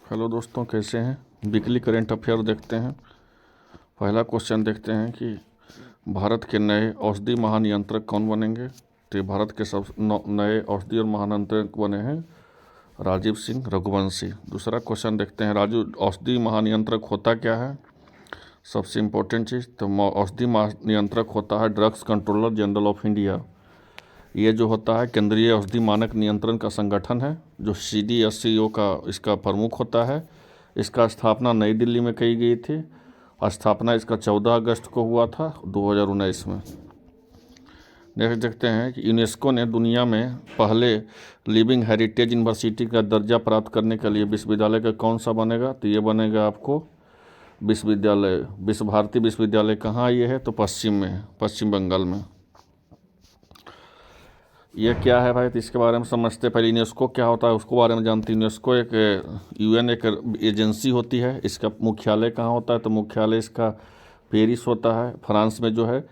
Hello दोस्तों, कैसे हैं। वीकली करेंट अफेयर देखते हैं। पहला क्वेश्चन देखते हैं कि भारत के नए औषधि महानियंत्रक कौन बनेंगे। तो ये भारत के सब नए औषधि और महानियंत्रक बने हैं राजीव सिंह रघुवंशी। दूसरा क्वेश्चन देखते हैं, राजू औषधि महानियंत्रक होता क्या है। सबसे इम्पोर्टेंट चीज़ तो औषधि महानियंत्रक होता है drugs controller general of India. ये जो होता है केंद्रीय औषधि मानक नियंत्रण का संगठन है, जो CDSCO का इसका प्रमुख होता है। इसका स्थापना नई दिल्ली में की गई थी। स्थापना इसका 14 अगस्त को हुआ था 2019 में। नेक्स्ट देखते हैं कि यूनेस्को ने दुनिया में पहले लिविंग हेरिटेज यूनिवर्सिटी का दर्जा प्राप्त करने के लिए विश्वविद्यालय का कौन सा बनेगा। तो ये बनेगा आपको विश्वविद्यालय विश्व भारती विश्वविद्यालय। कहाँ ये है, तो पश्चिम में है, पश्चिम बंगाल में। ये क्या है भाई, तो इसके बारे में समझते पहले यूनेस्को क्या होता है उसको बारे में जानते हैं। यूनेस्को एक UN एक एजेंसी होती है। इसका मुख्यालय कहाँ होता है, तो मुख्यालय इसका पेरिस होता है, फ्रांस में जो है।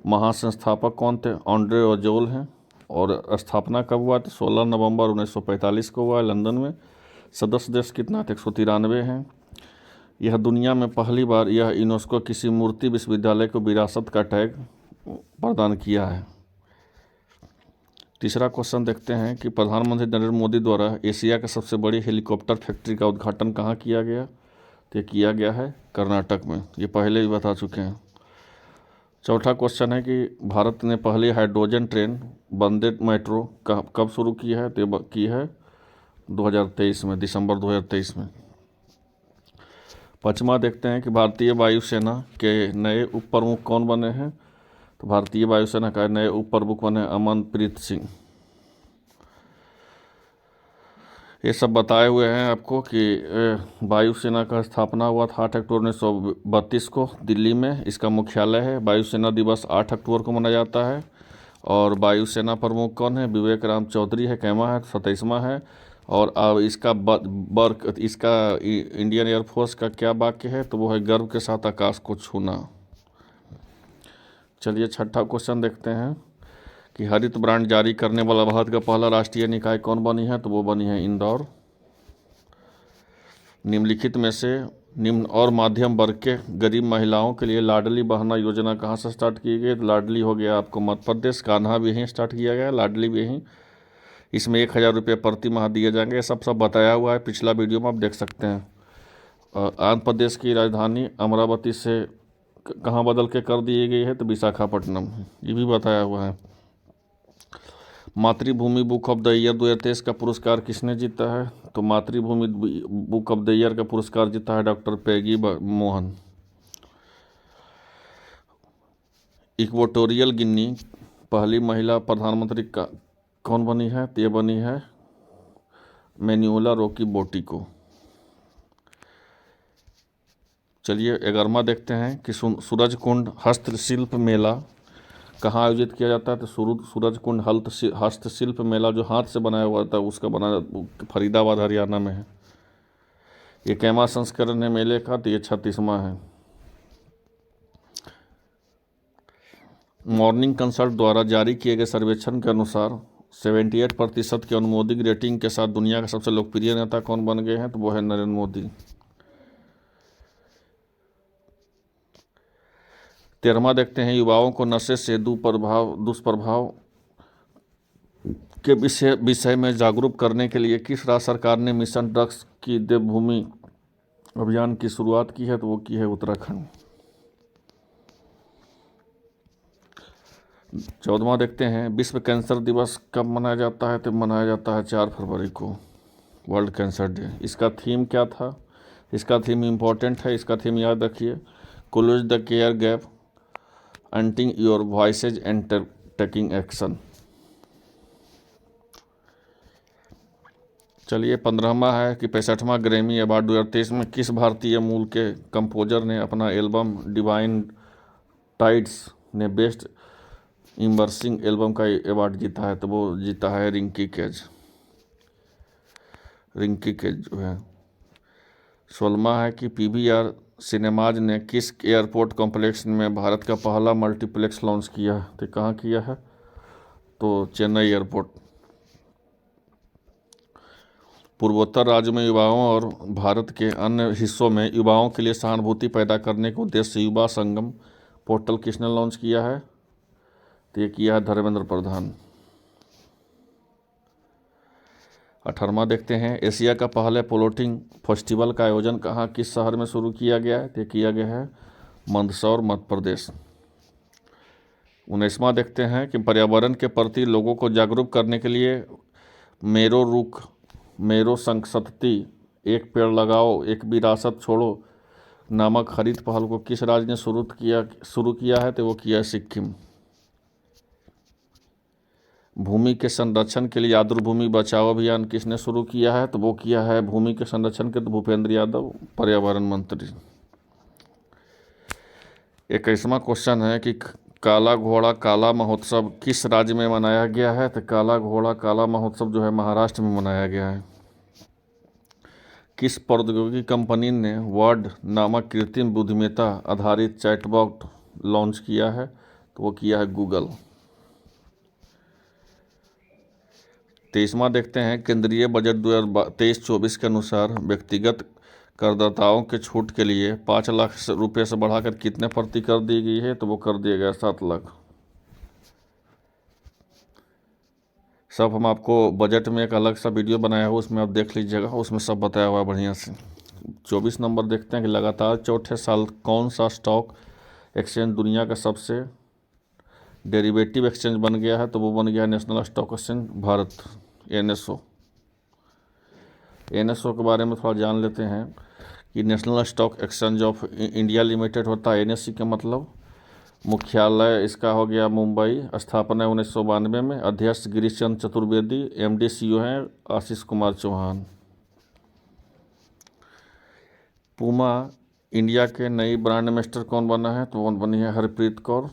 महासंस्थापक कौन थे, ऑन्ड्रे ऑजोल हैं। और स्थापना कब हुआ, तो 16 नवंबर 1945 को हुआ है लंदन में। सदस्य देश कितना थे, 193 हैं। यह दुनिया में पहली बार यह यूनेस्को किसी मूर्ति विश्वविद्यालय को विरासत का टैग प्रदान किया है। तीसरा क्वेश्चन देखते हैं कि प्रधानमंत्री नरेंद्र मोदी द्वारा एशिया की सबसे बड़ी हेलीकॉप्टर फैक्ट्री का उद्घाटन कहाँ किया गया। तो किया गया है कर्नाटक में। ये पहले भी बता चुके हैं। चौथा क्वेश्चन है कि भारत ने पहली हाइड्रोजन ट्रेन वंदे मेट्रो कब शुरू की है। तो की है 2023 में, दिसंबर 2023 में। पाँचवा देखते हैं कि भारतीय वायुसेना के नए उप प्रमुख कौन बने हैं। तो भारतीय वायुसेना का नए उप प्रमुख बने अमनप्रीत सिंह। ये सब बताए हुए हैं आपको कि वायुसेना का स्थापना हुआ था 8 अक्टूबर 1932 को दिल्ली में। इसका मुख्यालय है। वायुसेना दिवस 8 अक्टूबर को मनाया जाता है। और वायुसेना प्रमुख कौन है, विवेक राम चौधरी है, कैमा है, 27वां है। और अब इसका इसका इंडियन एयरफोर्स का क्या वाक्य है, तो वो है गर्व के साथ आकाश को छूना। चलिए छठा क्वेश्चन देखते हैं कि हरित ब्रांड जारी करने वाला भारत का पहला राष्ट्रीय निकाय कौन बनी है। तो वो बनी है इंदौर। निम्नलिखित में से निम्न और मध्यम वर्ग के गरीब महिलाओं के लिए लाडली बहना योजना कहाँ से स्टार्ट की गई। तो लाडली हो गया आपको मध्य प्रदेश, कान्हा भी यहीं स्टार्ट किया गया, लाडली भी यहीं। इसमें 1000 रुपये प्रति माह दिए जाएंगे। सब बताया हुआ है, पिछला वीडियो में आप देख सकते हैं। आंध्र प्रदेश की राजधानी अमरावती से कहाँ बदल के कर दी गई है, तो विशाखापट्टनम, ये भी बताया हुआ है। मातृभूमि बुक ऑफ द ईयर 2023 का पुरस्कार किसने जीता है। तो मातृभूमि बुक ऑफ द ईयर का पुरस्कार जीता है डॉक्टर पैगी मोहन। इक्वेटोरियल गिनी पहली महिला प्रधानमंत्री का कौन बनी है। तो ये बनी है मैन्युला रोकी बोटिको। चलिए 11वां देखते हैं कि सूरजकुंड हस्तशिल्प मेला कहाँ आयोजित किया जाता है। तो सूरजकुंड हस्तशिल्प मेला जो हाथ से बनाया हुआ था उसका बना फरीदाबाद हरियाणा में है। ये कैमा संस्करण है मेले का, तो ये 36वां है। मॉर्निंग कंसल्ट द्वारा जारी किए गए सर्वेक्षण के अनुसार 78% की अनुमोदित रेटिंग के साथ दुनिया का सबसे लोकप्रिय नेता कौन बन गए हैं। तो वो है नरेंद्र मोदी। 13वां देखते हैं, युवाओं को नशे से दुष्प्रभाव के विषय में जागरूक करने के लिए किस राज्य सरकार ने मिशन ड्रग्स की देवभूमि अभियान की शुरुआत की है। तो वो की है उत्तराखंड। 14वां देखते हैं, विश्व कैंसर दिवस कब मनाया जाता है। तो मनाया जाता है 4 फरवरी को, वर्ल्ड कैंसर डे। इसका थीम क्या था, इसका थीम इम्पोर्टेंट है, इसका थीम याद रखिए, close the care gap, uniting your voices and taking action. चलिए 15वां है कि 65वां ग्रैमी अवार्ड 2023 में किस भारतीय मूल के कंपोजर ने अपना एल्बम डिवाइन टाइड्स ने बेस्ट इमर्सिंग एल्बम का अवार्ड जीता है। तो वो जीता है रिंकी केज जो है। 16वां है कि PVR सिनेमाज ने किस एयरपोर्ट कॉम्प्लेक्स में भारत का पहला मल्टीप्लेक्स लॉन्च किया है। तो कहाँ किया है, तो चेन्नई एयरपोर्ट। पूर्वोत्तर राज्य में युवाओं और भारत के अन्य हिस्सों में युवाओं के लिए सहानुभूति पैदा करने के उद्देश्य से युवा संगम पोर्टल किसने लॉन्च किया है? तो ये किया है धर्मेंद्र प्रधान। 18वां देखते हैं, एशिया का पहले फ्लोटिंग फेस्टिवल का आयोजन कहाँ किस शहर में शुरू किया गया है? तो किया गया है मंदसौर, मध्य प्रदेश। 19वां देखते हैं कि पर्यावरण के प्रति लोगों को जागरूक करने के लिए मेरो रुख मेरो संस्कृति एक पेड़ लगाओ एक विरासत छोड़ो नामक हरित पहल को किस राज्य ने शुरू किया है? तो वो किया है सिक्किम। भूमि के संरक्षण के लिए आर्द्र भूमि बचाओ अभियान किसने शुरू किया है? तो वो किया है भूमि के संरक्षण के भूपेंद्र यादव, पर्यावरण मंत्री। 21वां क्वेश्चन है कि काला घोड़ा काला महोत्सव किस राज्य में मनाया गया है? तो काला घोड़ा काला महोत्सव जो है महाराष्ट्र में मनाया गया है। किस प्रौद्योगिकी कंपनी ने वर्ड नामक कृत्रिम बुद्धिमत्ता आधारित चैटबॉट लॉन्च किया है? तो वो किया है गूगल। 23वां देखते हैं, केंद्रीय बजट 2023-24 के अनुसार व्यक्तिगत करदाताओं के छूट के लिए 5 लाख रुपये से बढ़ाकर कितने प्रति कर दी गई है? तो वो कर दिया गया 7 लाख। सब हम आपको बजट में एक अलग सा वीडियो बनाया हुआ, उसमें आप देख लीजिएगा, उसमें सब बताया हुआ है बढ़िया से। 24 नंबर देखते हैं कि लगातार चौथे साल कौन सा स्टॉक एक्सचेंज दुनिया का सबसे डेरिवेटिव एक्सचेंज बन गया है? तो वो बन गया national stock exchange Bharat, NSO। NSO के बारे में थोड़ा जान लेते हैं कि national stock exchange of India limited होता है। NSE का मतलब मुख्यालय इसका हो गया मुंबई, स्थापना 1992 में, अध्यक्ष गिरीश चंद्र चतुर्वेदी, MD CEO हैं आशीष कुमार चौहान। पूमा इंडिया के नई ब्रांड एम्बेसडर कौन बना है? तो वो बनी है हरप्रीत कौर।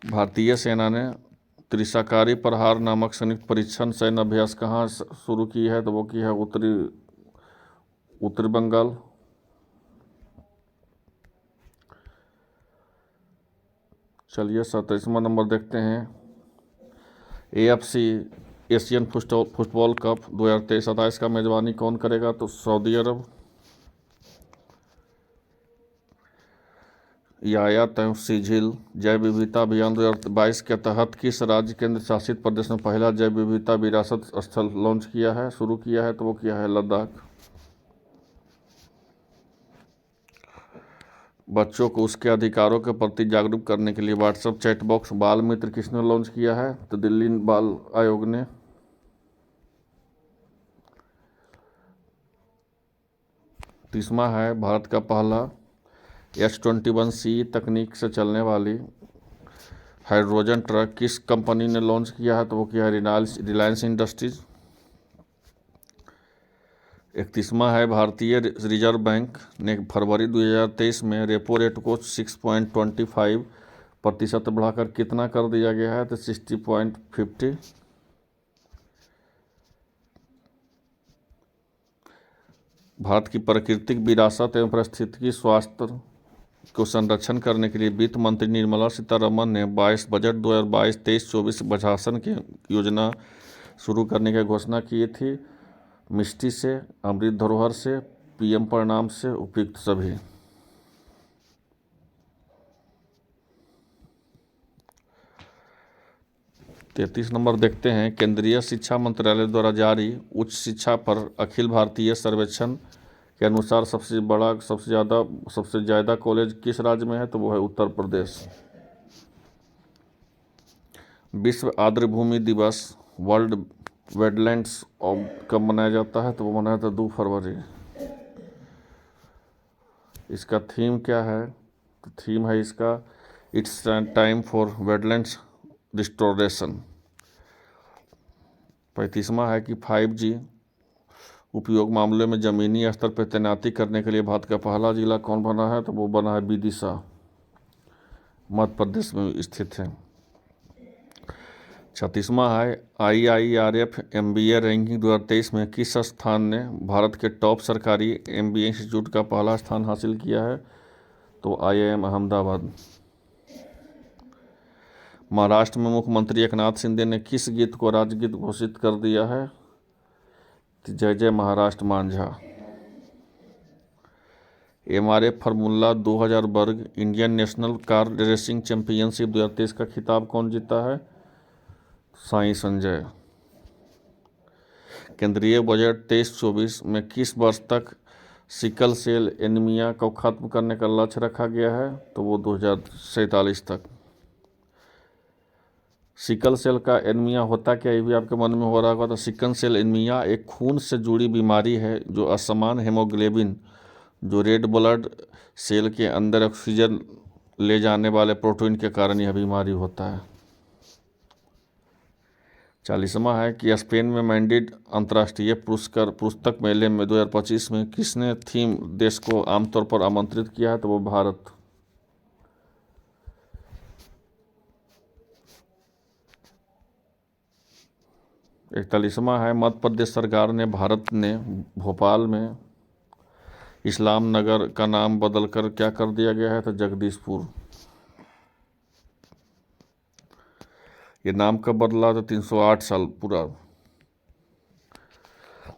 भारतीय सेना ने त्रिशाकारी प्रहार नामक संयुक्त परीक्षण सैन्य अभ्यास कहाँ शुरू की है? तो वो की है उत्तरी बंगाल। चलिए 27वां नंबर देखते हैं, AFC एशियन फुटबॉल कप 2023-27 का मेजबानी कौन करेगा? तो सऊदी अरब। याया तहसील जैव विविधता अभियान 2022 के तहत किस राज्य केंद्र शासित प्रदेश में पहला जैव विविधता विरासत स्थल लॉन्च किया है, शुरू किया है? तो वो किया है लद्दाख। बच्चों को उसके अधिकारों के प्रति जागरूक करने के लिए व्हाट्सएप चैट बॉक्स बाल मित्र किसने लॉन्च किया है? तो दिल्ली बाल आयोग ने। तीसवां है, भारत का पहला S21C तकनीक से चलने वाली हाइड्रोजन ट्रक किस कंपनी ने लॉन्च किया है? तो वो किया है रिलायंस इंडस्ट्रीज। 31वां है, भारतीय रिजर्व बैंक ने फरवरी 2023 में रेपो रेट को 6.25% बढ़ाकर कितना कर दिया गया है? तो 60.50। भारत की प्राकृतिक विरासत एवं पारिस्थितिकी स्वास्थ्य को संरक्षण करने के लिए वित्त मंत्री निर्मला सीतारमण ने बजट 2022-23-24 प्रशासन की योजना शुरू करने की घोषणा की थी। मिष्टी से, अमृत धरोहर से, PM परिणाम से उपयुक्त सभी। तैतीस नंबर देखते हैं, केंद्रीय शिक्षा मंत्रालय द्वारा जारी उच्च शिक्षा पर अखिल भारतीय सर्वेक्षण के अनुसार सबसे ज़्यादा कॉलेज किस राज्य में है? तो वो है उत्तर प्रदेश। विश्व आर्द्र भूमि दिवस वर्ल्ड वेटलैंड्स कब मनाया जाता है? तो वो मनाया जाता है 2 फरवरी। इसका थीम क्या है? तो थीम है इसका it's time for wetlands restoration. 35वां है कि 5G उपयोग मामले में ज़मीनी स्तर पर तैनाती करने के लिए भारत का पहला जिला कौन बना है? तो वो बना है विदिशा, मध्य प्रदेश में स्थित है। 36वां है, IIRF MBA रैंकिंग 2023 में किस स्थान ने भारत के टॉप सरकारी MBA इंस्टीट्यूट का पहला स्थान हासिल किया है? तो IIM अहमदाबाद। महाराष्ट्र में मुख्यमंत्री एकनाथ शिंदे ने किस गीत को राज्यगीत घोषित कर दिया है? जय जय महाराष्ट्र मांझा। MRA फार्मूला 2000 वर्ग Indian national car racing championship 2023 का खिताब कौन जीता है? साई संजय। केंद्रीय बजट 23-24 में किस वर्ष तक सिकल सेल एनीमिया को खत्म करने का लक्ष्य रखा गया है? तो वो 2047 तक। सिकल सेल का एनीमिया होता क्या, ये भी आपके मन में हो रहा होगा। तो सिकल सेल एनीमिया एक खून से जुड़ी बीमारी है जो असमान हेमोग्लोबिन, जो रेड ब्लड सेल के अंदर ऑक्सीजन ले जाने वाले प्रोटीन के कारण यह बीमारी होता है। 40वां है कि स्पेन में मैड्रिड अंतर्राष्ट्रीय पुस्तक मेले में 2025 में किसने थीम देश को आमतौर पर आमंत्रित किया है? तो वो भारत। इकतालीसवां है मध्य प्रदेश सरकार ने भारत ने भोपाल में इस्लाम नगर का नाम बदलकर क्या कर दिया गया है? तो जगदीशपुर। ये नाम कब बदला? तो 308 साल पूरा।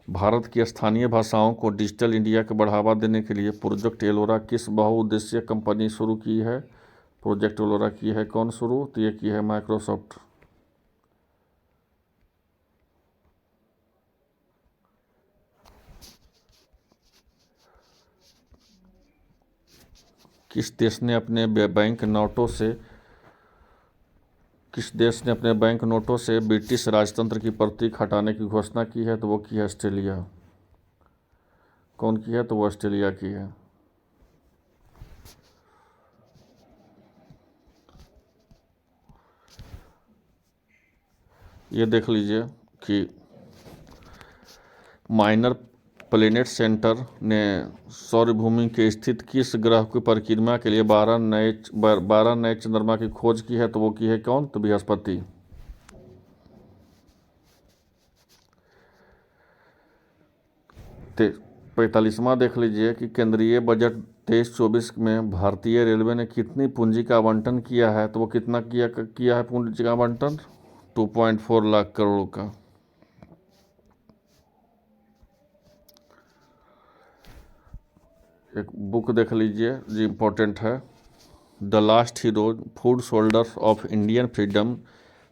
भारत की स्थानीय भाषाओं को डिजिटल इंडिया को बढ़ावा देने के लिए प्रोजेक्ट एलोरा किस बहुउद्देशीय कंपनी शुरू की है? प्रोजेक्ट एलोरा की है कौन शुरू? तो ये की है माइक्रोसॉफ्ट। किस देश ने अपने बैंक नोटों से ब्रिटिश राजतंत्र की प्रतीक हटाने की घोषणा की है? तो वो की है ऑस्ट्रेलिया। कौन की है? तो वो ऑस्ट्रेलिया की है। ये देख लीजिए कि माइनर प्लेनेट सेंटर ने सौर भूमि के स्थित किस ग्रह की परिक्रमा के लिए 12 नए चंद्रमा की खोज की है? तो वो की है कौन? तो बृहस्पति। ते 45वां देख लीजिए कि केंद्रीय बजट 23-24 में भारतीय रेलवे ने कितनी पूंजी का आवंटन किया है? तो वो कितना किया है पूंजी का आवंटन? 2.4 लाख करोड़ का। एक बुक देख लीजिए जो इम्पोर्टेंट है, the last hero food shoulders of Indian freedom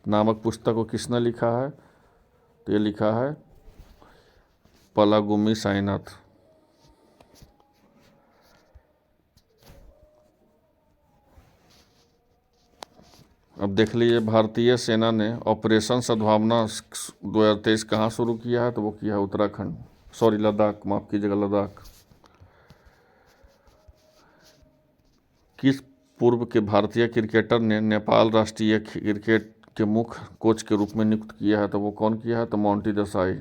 नामक पुस्तक को किसने लिखा है? तो ये लिखा है पलागुमी साईनाथ। अब देख लीजिए भारतीय सेना ने ऑपरेशन सद्भावना 2023 कहाँ शुरू किया है? तो वो किया है उत्तराखंड, लद्दाख, माफ कीजिएगा, लद्दाख। किस पूर्व के भारतीय क्रिकेटर ने नेपाल राष्ट्रीय क्रिकेट के मुख्य कोच के रूप में नियुक्त किया है? तो वो कौन किया है? तो मोंटी देसाई।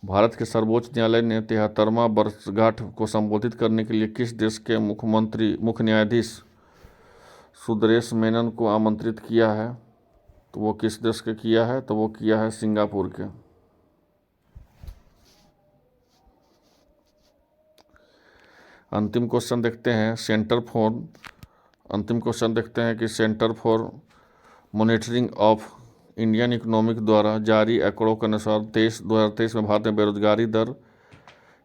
भारत के सर्वोच्च न्यायालय ने 73वां वर्षगांठ को संबोधित करने के लिए किस देश के मुख्य न्यायाधीश सुदेश मेनन को आमंत्रित किया है? तो वो किस देश के किया है? तो वो किया है सिंगापुर के। अंतिम क्वेश्चन देखते हैं कि centre for monitoring of Indian economic द्वारा जारी आंकड़ों के अनुसार 2023 में भारत में बेरोजगारी दर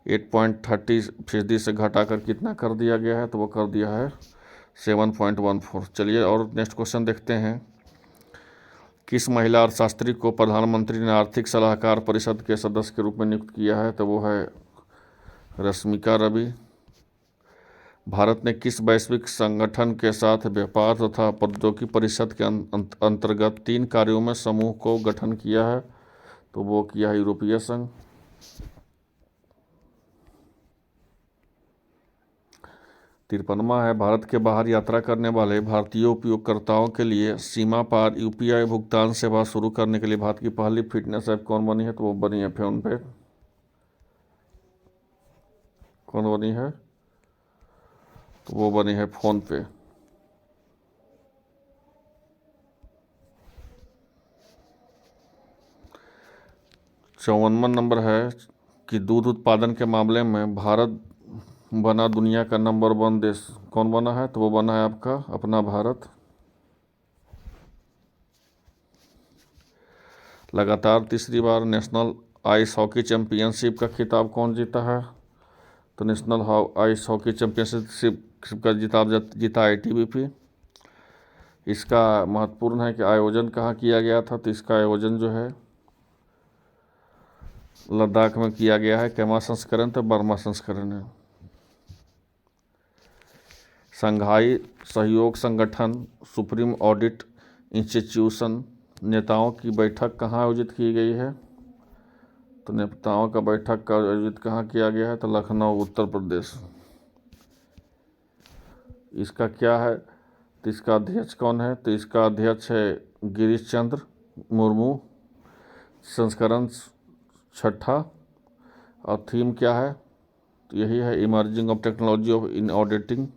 8.30% से घटाकर कितना कर दिया गया है? तो वो कर दिया है 7.14। चलिए और नेक्स्ट क्वेश्चन देखते हैं। किस महिला अर्थशास्त्री को प्रधानमंत्री ने आर्थिक सलाहकार परिषद के सदस्य के रूप में नियुक्त किया है? तो वो है रश्मिका रवि। भारत ने किस वैश्विक संगठन के साथ व्यापार तथा प्रौद्योगिकी परिषद के अंतर्गत 3 कार्यों में समूह को गठन किया है? तो वो किया है यूरोपीय संघ। तिरपनवा है भारत के बाहर यात्रा करने वाले भारतीय उपयोगकर्ताओं के लिए सीमा पार UPI भुगतान सेवा शुरू करने के लिए भारत की पहली फिटनेस ऐप कौन बनी है? तो वो बनी है फोन पे। कौन बनी है? तो वो बनी है फोन पे। 54वां नंबर है कि दूध उत्पादन के मामले में भारत बना दुनिया का नंबर 1 देश, कौन बना है? तो वो बना है आपका अपना भारत। लगातार तीसरी बार नेशनल आइस हॉकी चैंपियनशिप का खिताब कौन जीता है? तो नेशनल आइस हॉकी चैंपियनशिप का जीता ITBP। इसका महत्वपूर्ण है कि आयोजन कहाँ किया गया था? तो इसका आयोजन जो है लद्दाख में किया गया है। कैमा संस्करण तो बर्मा संस्करण है। संघाई सहयोग संगठन सुप्रीम ऑडिट इंस्टीट्यूशन नेताओं की बैठक कहाँ आयोजित की गई है? तो नेताओं का बैठक का आयोजित कहाँ किया गया है? तो लखनऊ उत्तर प्रदेश। इसका क्या है? तो इसका अध्यक्ष कौन है? तो इसका अध्यक्ष है गिरीश चंद्र मुर्मू। संस्करण 6 और थीम क्या है? तो यही है emerging of technology of in auditing.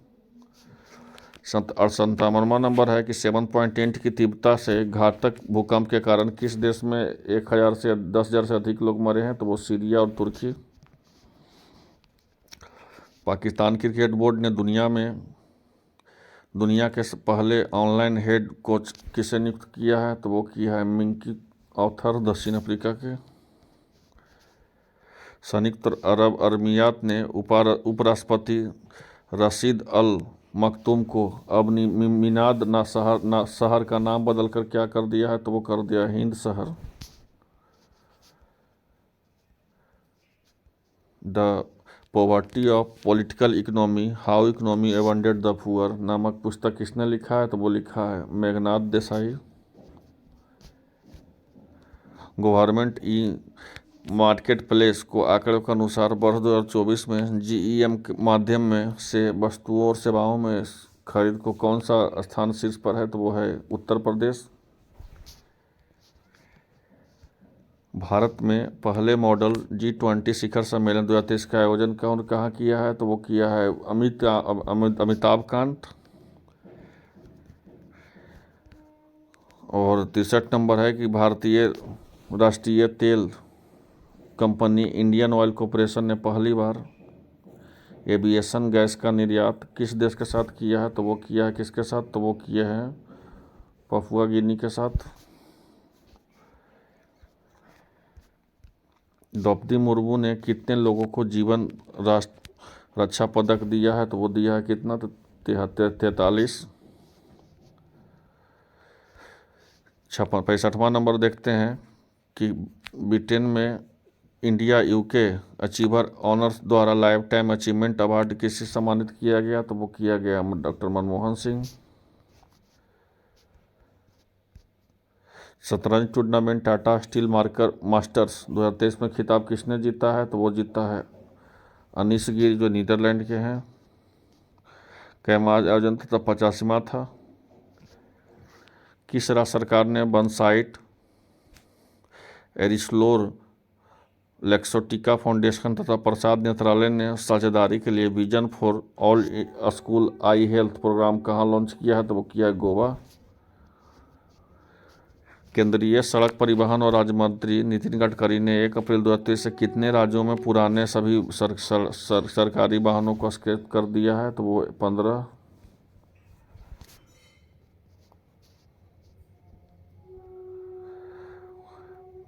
57वां नंबर है कि 7.8 की तीव्रता से घातक भूकंप के कारण किस देश में 10,000 से अधिक लोग मरे हैं? तो वो सीरिया और तुर्की। पाकिस्तान क्रिकेट बोर्ड ने दुनिया के पहले ऑनलाइन हेड कोच किसे नियुक्त किया है? तो वो किया है मिंकी ऑथर, दक्षिण अफ्रीका के। संयुक्त अरब अमीरात ने उपराष्ट्रपति रशीद अल मखतूम को अब मिनाद शहर का नाम बदलकर क्या कर दिया है? तो वो कर दिया हिंद शहर। The poverty of political economy, how economy एवंडेड द पुअर नामक पुस्तक किसने लिखा है? तो वो लिखा है Meghnad Desai. Government e marketplace को आंकड़ों के अनुसार वर्ष 2024 में GEM के माध्यम में से वस्तुओं और सेवाओं में खरीद को कौन सा स्थान शीर्ष पर है? तो वो है उत्तर प्रदेश। भारत में पहले मॉडल G20 शिखर सम्मेलन 2023 का आयोजन कहाँ किया है? तो वो किया है अमिताभ कांत। और 63 नंबर है कि भारतीय राष्ट्रीय तेल कंपनी इंडियन ऑयल कॉरपोरेशन ने पहली बार एविएशन गैस का निर्यात किस देश के साथ किया है? तो वो किया है किसके साथ? तो वो किए हैं पपुआ गिनी के साथ। द्रौपदी मुर्मू ने कितने लोगों को जीवन राष्ट्र रक्षा पदक दिया है? तो वो दिया है कितना? तो 43। 65वां नंबर देखते हैं कि ब्रिटेन में इंडिया UK अचीवर ऑनर्स द्वारा लाइफ टाइम अचीवमेंट अवार्ड किसे सम्मानित किया गया? तो वो किया गया डॉक्टर मनमोहन सिंह। शतरंज टूर्नामेंट टाटा स्टील मास्टर्स 2023 में खिताब किसने जीता है? तो वो जीता है अनीश गिर जो नीदरलैंड के हैं। कैमा आयोजन था 85वां था। किस राज्य सरकार ने बनसाइट एरिस्लोर लेक्सोटिका फाउंडेशन तथा प्रसाद नेत्रालय ने साझेदारी के लिए vision for all school eye health program कहाँ लॉन्च किया है? तो वो किया है गोवा। केंद्रीय सड़क परिवहन और राज्य मंत्री नितिन गडकरी ने 1 अप्रैल 2023 से कितने राज्यों में पुराने सभी सरकारी वाहनों को स्क्रैप कर दिया है? तो वो 15।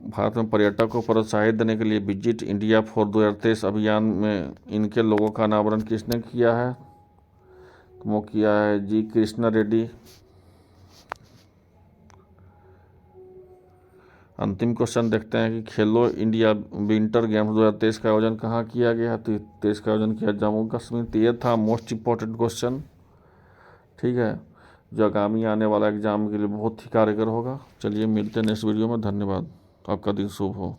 भारत में पर्यटक को प्रोत्साहित देने के लिए विजिट इंडिया फॉर 2023 अभियान में इनके लोगों का अनावरण किसने किया है? तो वो किया है जी कृष्णा रेड्डी। अंतिम क्वेश्चन देखते हैं कि खेलो इंडिया विंटर गेम्स 2023 का आयोजन कहाँ किया गया है? तो 2023 का आयोजन किया जम्मू कश्मीर। तो ये था मोस्ट इम्पोर्टेंट क्वेश्चन, ठीक है, जो आगामी आने वाला एग्जाम के लिए बहुत ही कारगर होगा। चलिए मिलते हैं नेक्स्ट वीडियो में। धन्यवाद। आपका दिन शुभ हो।